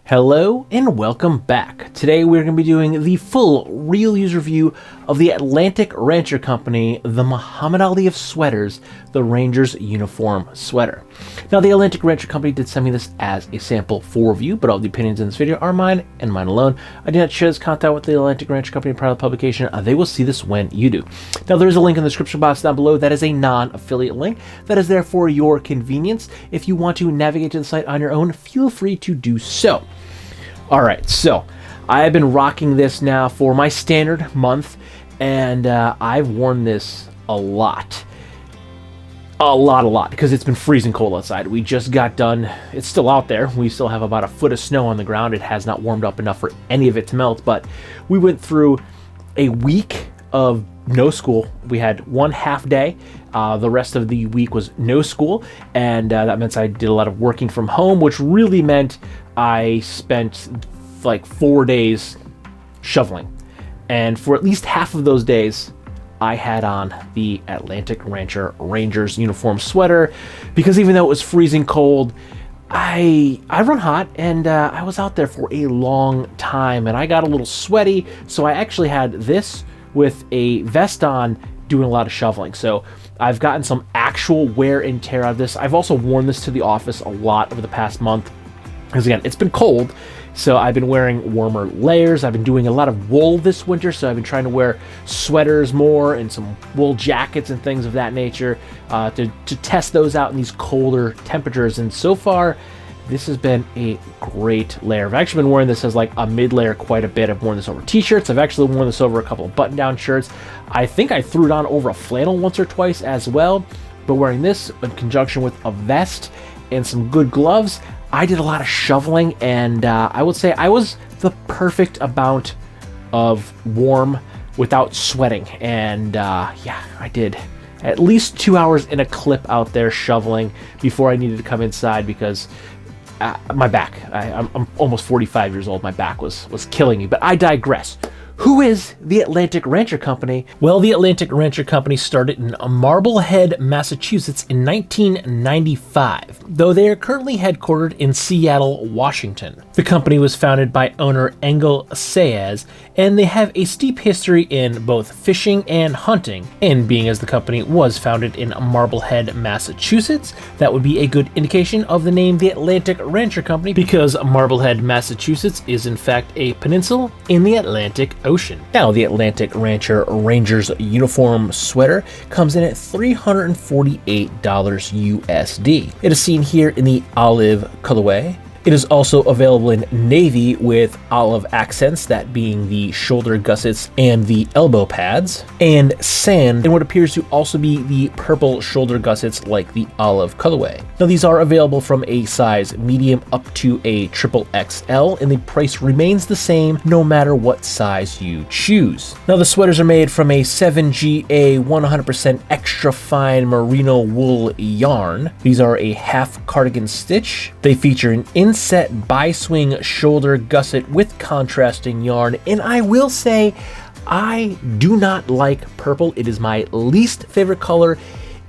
Hello and welcome back. Today we're going to be doing the full real user review of the Atlantic Rancher Company, the Muhammad Ali of sweaters, the Rangers uniform sweater. Now the Atlantic Rancher Company did send me this as a sample for review, but all the opinions in this video are mine and mine alone. I do not share this content with the Atlantic Rancher Company prior to the publication. They will see this when you do. Now there is a link in the description box down below that is a non-affiliate link that is there for your convenience. If you want to navigate to the site on your own, feel free to do so. Alright, so I've been rocking this now for my standard month, and I've worn this a lot, because it's been freezing cold outside. We just got done. It's still out there. We still have about a foot of snow on the ground. It has not warmed up enough for any of it to melt, but we went through a week of no school. We had one half day. The rest of the week was no school, and that meant I did a lot of working from home, which really meant I spent like 4 days shoveling. And for at least half of those days, I had on the Atlantic Rancher Rangers uniform sweater, because even though it was freezing cold, I run hot, and I was out there for a long time, and I got a little sweaty, so I actually had this with a vest on doing a lot of shoveling. So I've gotten some actual wear and tear out of this. I've also worn this to the office a lot over the past month, because again, it's been cold, so I've been wearing warmer layers. I've been doing a lot of wool this winter, so I've been trying to wear sweaters more and some wool jackets and things of that nature to test those out in these colder temperatures. And so far, this has been a great layer. I've actually been wearing this as like a mid layer quite a bit. I've worn this over t-shirts. I've actually worn this over a couple of button-down shirts. I think I threw it on over a flannel once or twice as well. But wearing this in conjunction with a vest and some good gloves, I did a lot of shoveling, and I would say I was the perfect amount of warm without sweating. And yeah, I did at least 2 hours in a clip out there shoveling before I needed to come inside, because my back, I'm almost 45 years old, my back was killing me. But I digress. Who is the Atlantic Rancher Company? Well, the Atlantic Rancher Company started in Marblehead, Massachusetts in 1995, though they are currently headquartered in Seattle, Washington. The company was founded by owner Engel Saez, and they have a steep history in both fishing and hunting. And being as the company was founded in Marblehead, Massachusetts, that would be a good indication of the name the Atlantic Rancher Company, because Marblehead, Massachusetts is in fact a peninsula in the Atlantic Ocean. Now, the Atlantic Rancher Rangers uniform sweater comes in at $348 USD. It is seen here in the olive colorway. It is also available in navy with olive accents, that being the shoulder gussets and the elbow pads, and sand in what appears to also be the purple shoulder gussets like the olive colorway. Now these are available from a size medium up to a triple XL, and the price remains the same no matter what size you choose. Now the sweaters are made from a 7GA 100% extra fine merino wool yarn. These are a half cardigan stitch. They feature an inset bi-swing shoulder gusset with contrasting yarn, and I will say I do not like purple. It is my least favorite color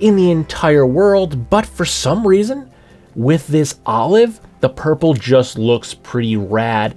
in the entire world, but for some reason with this olive, the purple just looks pretty rad,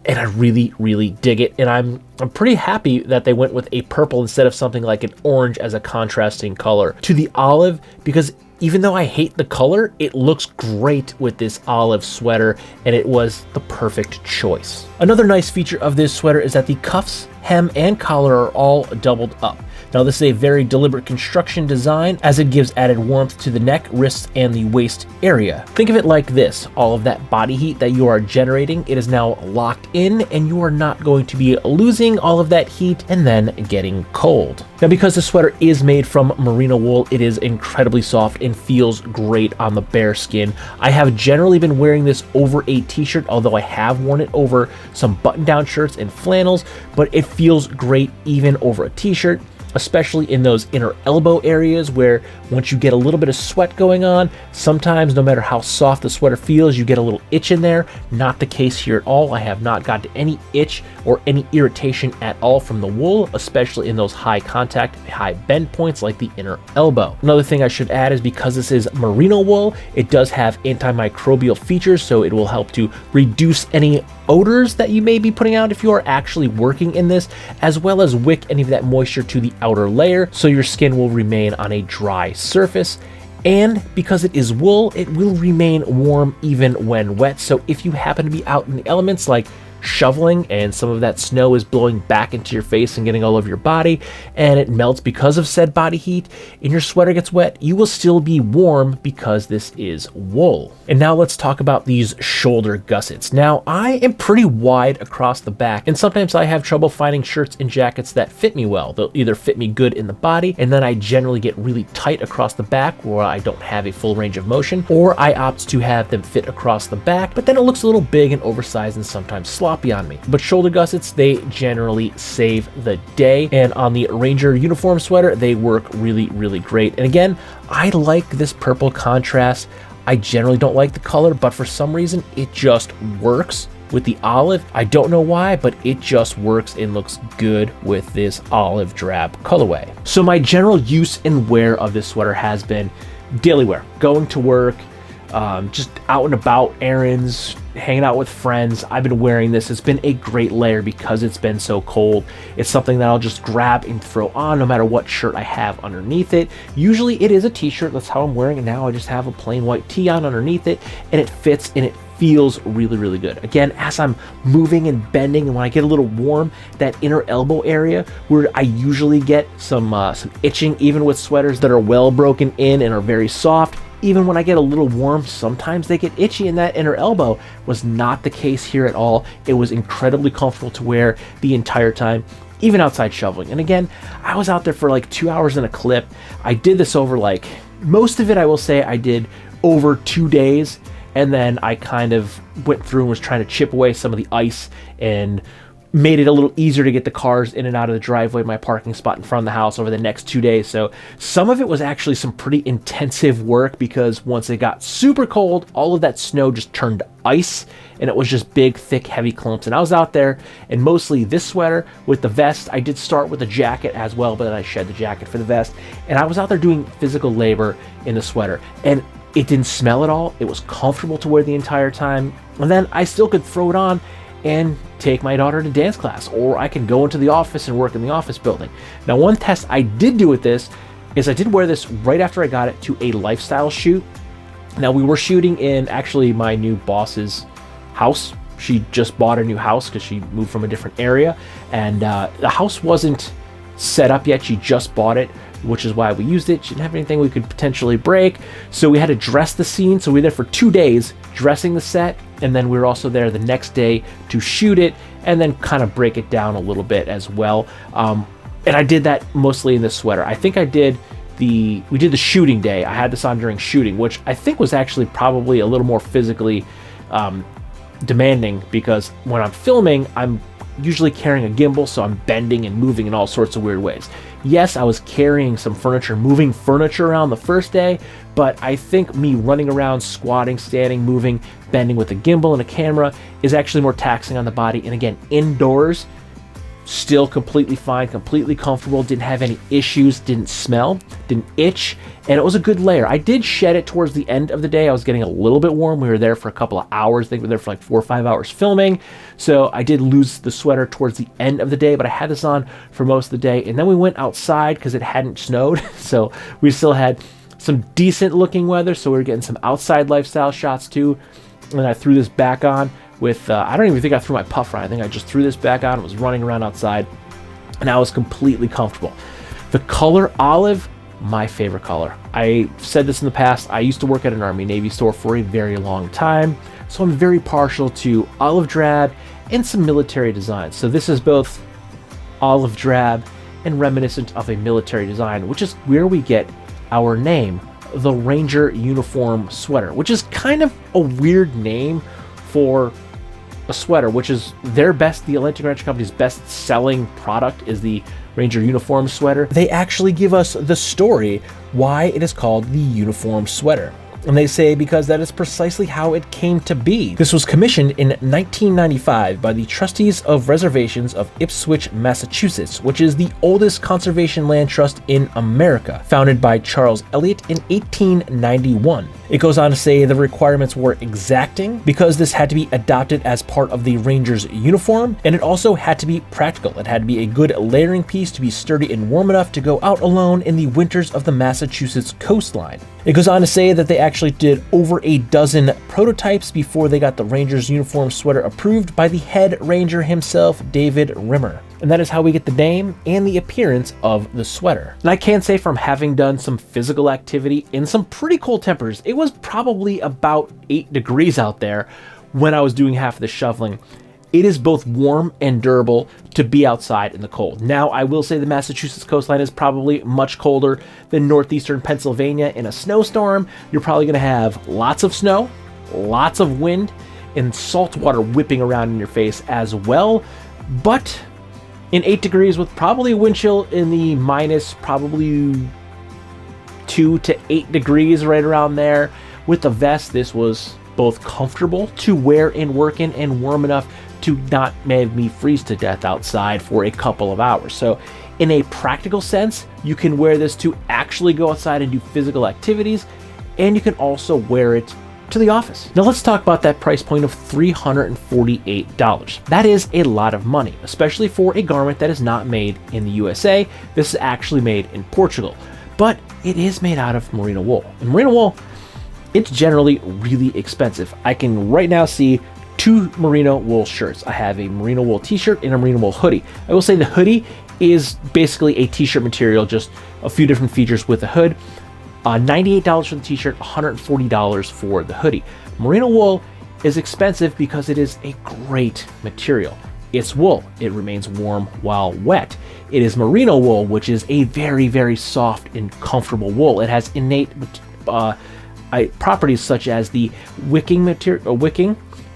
and I really dig it. And I'm pretty happy that they went with a purple instead of something like an orange as a contrasting color to the olive, because even though I hate the color, it looks great with this olive sweater, and it was the perfect choice. Another nice feature of this sweater is that the cuffs, hem, and collar are all doubled up. Now this is a very deliberate construction design, as it gives added warmth to the neck, wrists, and the waist area. Think of it like this: all of that body heat that you are generating, it is now locked in, and you are not going to be losing all of that heat and then getting cold. Now because the sweater is made from merino wool, it is incredibly soft and feels great on the bare skin. I have generally been wearing this over a t-shirt, although I have worn it over some button-down shirts and flannels, but it feels great even over a t-shirt. especially in those inner elbow areas where once you get a little bit of sweat going on, sometimes no matter how soft the sweater feels, you get a little itch in there. Not the case here at all. I have not gotten any itch or any irritation at all from the wool, especially in those high contact, high bend points like the inner elbow. Another thing I should add is because this is merino wool, it does have antimicrobial features, so it will help to reduce any odors that you may be putting out if you are actually working in this, as well as wick any of that moisture to the outer layer so your skin will remain on a dry surface. And because it is wool, it will remain warm even when wet. So if you happen to be out in the elements like shoveling and some of that snow is blowing back into your face and getting all over your body and it melts because of said body heat and your sweater gets wet, you will still be warm because this is wool. And now let's talk about these shoulder gussets. Now I am pretty wide across the back and sometimes I have trouble finding shirts and jackets that fit me well. They'll either fit me good in the body and then I generally get really tight across the back where I don't have a full range of motion, or I opt to have them fit across the back but then it looks a little big and oversized and sometimes sloppy on me. But shoulder gussets, they generally save the day, and on the Ranger uniform sweater they work really great. And again, I like this purple contrast. I generally don't like the color, but for some reason it just works with the olive. I don't know why, but it just works and looks good with this olive drab colorway. So my general use and wear of this sweater has been daily wear, going to work, just out and about, errands, hanging out with friends. I've been wearing this. It's been a great layer because it's been so cold. It's something that I'll just grab and throw on no matter what shirt I have underneath it. Usually it is a t-shirt. That's how I'm wearing it now. I just have a plain white tee on underneath it and it fits and it feels really good. Again, as I'm moving and bending and when I get a little warm, that inner elbow area where I usually get some itching, even with sweaters that are well broken in and are very soft, even when I get a little warm, sometimes they get itchy in that inner elbow. Was not the case here at all. It was incredibly comfortable to wear the entire time, even outside shoveling. And again, I was out there for like 2 hours in a clip. I did this over most of it, I will say I did over 2 days. And then I kind of went through and was trying to chip away some of the ice and made it a little easier to get the cars in and out of the driveway, my parking spot in front of the house over the next 2 days. So some of it was actually some pretty intensive work because once it got super cold, all of that snow just turned to ice and it was just big, thick, heavy clumps. And I was out there and mostly this sweater with the vest. I did start with a jacket as well, but then I shed the jacket for the vest. And I was out there doing physical labor in the sweater. And it didn't smell at all. It was comfortable to wear the entire time. And then I still could throw it on and take my daughter to dance class, or I can go into the office and work in the office building. Now, one test I did do with this is I did wear this right after I got it to a lifestyle shoot. Now, we were shooting in actually my new boss's house. She just bought a new house because she moved from a different area, and the house wasn't set up yet. She just bought it, which is why we used it. She didn't have anything we could potentially break, so we had to dress the scene. So we were there for 2 days dressing the set, and then we were also there the next day to shoot it and then kind of break it down a little bit as well. And I did that mostly in this sweater. I think we did the shooting day. I had this on during shooting, which I think was actually probably a little more physically demanding because when I'm filming, I'm usually carrying a gimbal, so I'm bending and moving in all sorts of weird ways. Yes, I was carrying some furniture, moving furniture around the first day, but I think me running around, squatting, standing, moving, bending with a gimbal and a camera is actually more taxing on the body. And again, indoors, still completely fine, completely comfortable, didn't have any issues, didn't smell, didn't itch, and it was a good layer. I did shed it towards the end of the day. I was getting a little bit warm. We were there for a couple of hours. I think we were there for like 4 or 5 hours filming, so I did lose the sweater towards the end of the day, but I had this on for most of the day. And then we went outside because it hadn't snowed, so we still had some decent looking weather, so we were getting some outside lifestyle shots too. And I threw this back on with, I don't even think I threw my puffer on. I think I just threw this back on and was running around outside, and I was completely comfortable. The color olive, my favorite color. I said this in the past, I used to work at an Army Navy store for a very long time, so I'm very partial to olive drab and some military designs. So this is both olive drab and reminiscent of a military design, which is where we get our name, the Ranger uniform sweater, which is kind of a weird name for a sweater, which is their best, the Atlantic Rancher Company's best selling product is the Ranger uniform sweater, they actually give us the story why it is called the uniform sweater. And they say because that is precisely how it came to be. This was commissioned in 1995 by the Trustees of Reservations of Ipswich, Massachusetts, which is the oldest conservation land trust in America, founded by Charles Eliot in 1891. It goes on to say the requirements were exacting because this had to be adopted as part of the Ranger's uniform, and it also had to be practical. It had to be a good layering piece to be sturdy and warm enough to go out alone in the winters of the Massachusetts coastline. It goes on to say that they actually did over a dozen prototypes before they got the Ranger's uniform sweater approved by the head ranger himself, David Rimmer. And that is how we get the name and the appearance of the sweater. And I can say from having done some physical activity in some pretty cold temperatures, it was probably about 8 degrees out there when I was doing half of the shoveling. It is both warm and durable to be outside in the cold. Now, I will say the Massachusetts coastline is probably much colder than northeastern Pennsylvania. In a snowstorm, you're probably going to have lots of snow, lots of wind, and salt water whipping around in your face as well. But in 8 degrees with probably a wind chill in the minus probably 2 to 8 degrees, right around there, with the vest, this was both comfortable to wear and work in and warm enough to not make me freeze to death outside for a couple of hours. So in a practical sense, you can wear this to actually go outside and do physical activities, and you can also wear it to the office. Now let's talk about that price point of $348. That is a lot of money, especially for a garment that is not made in the USA. This is actually made in Portugal, but it is made out of merino wool. And merino wool, it's generally really expensive. I can right now see 2 merino wool shirts. I have a merino wool t-shirt and a merino wool hoodie. I will say the hoodie is basically a t-shirt material, just a few different features with the hood. $98 for the t-shirt, $140 for the hoodie. Merino wool is expensive because it is a great material. It's wool. It remains warm while wet. It is merino wool, which is a very, very soft and comfortable wool. It has innate properties such as the wicking material.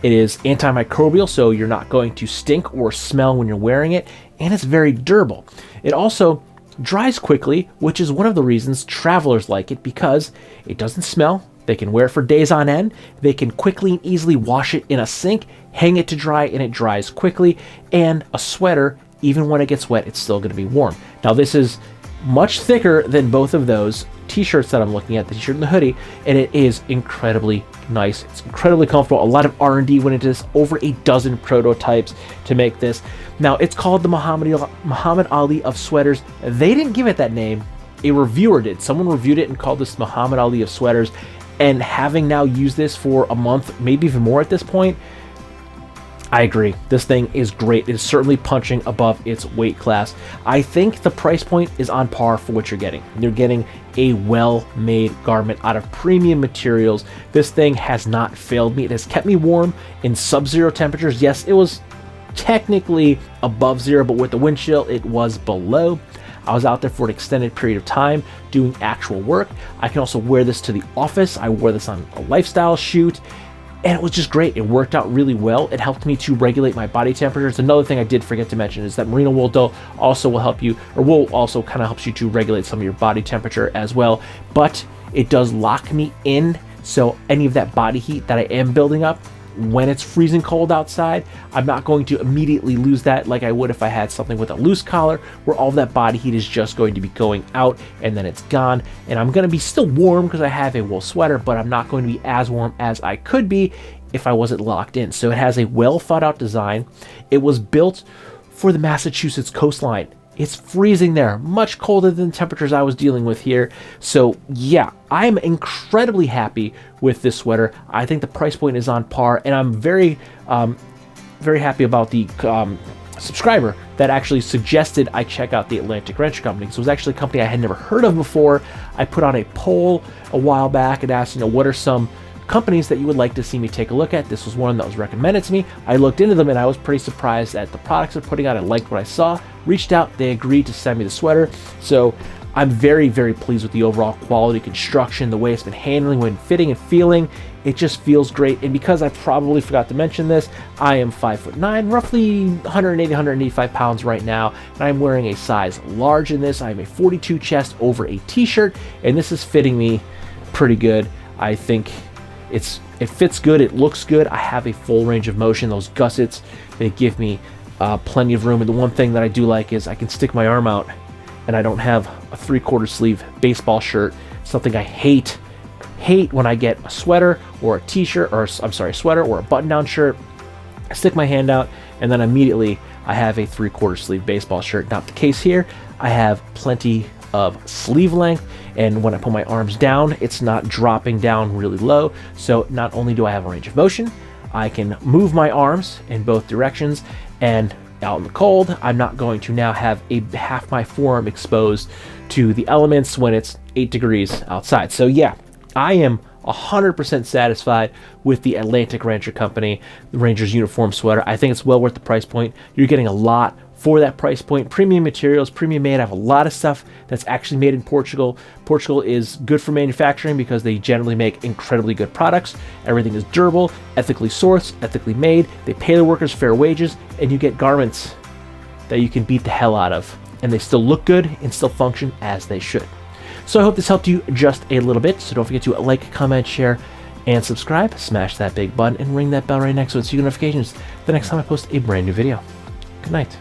It is antimicrobial, so you're not going to stink or smell when you're wearing it, and it's very durable. It also dries quickly, which is one of the reasons travelers like it, because it doesn't smell. They can wear it for days on end. They can quickly and easily wash it in a sink, hang it to dry, and it dries quickly. And a sweater, even when it gets wet, it's still going to be warm. Now, this is much thicker than both of those t-shirts that I'm looking at, the t-shirt and the hoodie, and it is incredibly nice. It's incredibly comfortable. A lot of R&D went into this, over a dozen prototypes to make this. Now, it's called the Muhammad Ali of sweaters. They didn't give it that name. A reviewer did. Someone reviewed it and called this Muhammad Ali of sweaters, and having now used this for a month, maybe even more at this point, I agree. This thing is great. It is certainly punching above its weight class. I think the price point is on par for what you're getting. You're getting a well-made garment out of premium materials. This thing has not failed me. It has kept me warm in sub-zero temperatures. Yes, it was technically above zero, but with the wind chill, it was below. I was out there for an extended period of time doing actual work. I can also wear this to the office. I wore this on a lifestyle shoot, and it was just great. It worked out really well. It helped me to regulate my body temperature. It's another thing I did forget to mention is that merino wool also will help you, or wool also kind of helps you to regulate some of your body temperature as well. But it does lock me in, so any of that body heat that I am building up, when it's freezing cold outside, I'm not going to immediately lose that like I would if I had something with a loose collar, where all that body heat is just going to be going out and then it's gone. And I'm going to be still warm because I have a wool sweater, but I'm not going to be as warm as I could be if I wasn't locked in. So it has a well thought out design. It was built for the Massachusetts coastline. It's freezing there, much colder than the temperatures I was dealing with here. So yeah, I'm incredibly happy with this sweater. I think the price point is on par, and I'm very happy about the subscriber that actually suggested I check out the Atlantic Rancher Company. So it was actually a company I had never heard of before. I put out a poll a while back and asked, what are some companies that you would like to see me take a look at. This was one that was recommended to me. I looked into them and I was pretty surprised at the products they're putting out. I liked what I saw, reached out, they agreed to send me the sweater. So I'm very, very pleased with the overall quality, construction, the way it's been handling when fitting and feeling. It just feels great. And because I probably forgot to mention this, I am 5'9", roughly 180, 185 pounds right now, and I'm wearing a size large in this. I have a 42 chest over a t-shirt, and this is fitting me pretty good. I think it fits good, it looks good. I have a full range of motion. Those gussets, they give me plenty of room. And the one thing that I do like is I can stick my arm out, and I don't have a 3/4 sleeve baseball shirt, something I hate when I get a sweater or a t-shirt, or I'm sorry, sweater or a button-down shirt. I stick my hand out, and then immediately I have a 3/4 sleeve baseball shirt. Not the case here. I have plenty of sleeve length, and when I put my arms down, it's not dropping down really low. So not only do I have a range of motion, I can move my arms in both directions, and out in the cold, I'm not going to now have half my forearm exposed to the elements when it's 8 degrees outside. So yeah, I am 100% satisfied with the Atlantic Ranger Company, the Rangers uniform sweater. I think it's well worth the price point. You're getting a lot for that price point. Premium materials, premium made. I have a lot of stuff that's actually made in Portugal. Portugal is good for manufacturing because they generally make incredibly good products. Everything is durable, ethically sourced, ethically made. They pay their workers fair wages, and you get garments that you can beat the hell out of, and they still look good and still function as they should. So I hope this helped you just a little bit. So don't forget to like, comment, share, and subscribe. Smash that big button and ring that bell right next to it so you get notifications the next time I post a brand new video. Good night.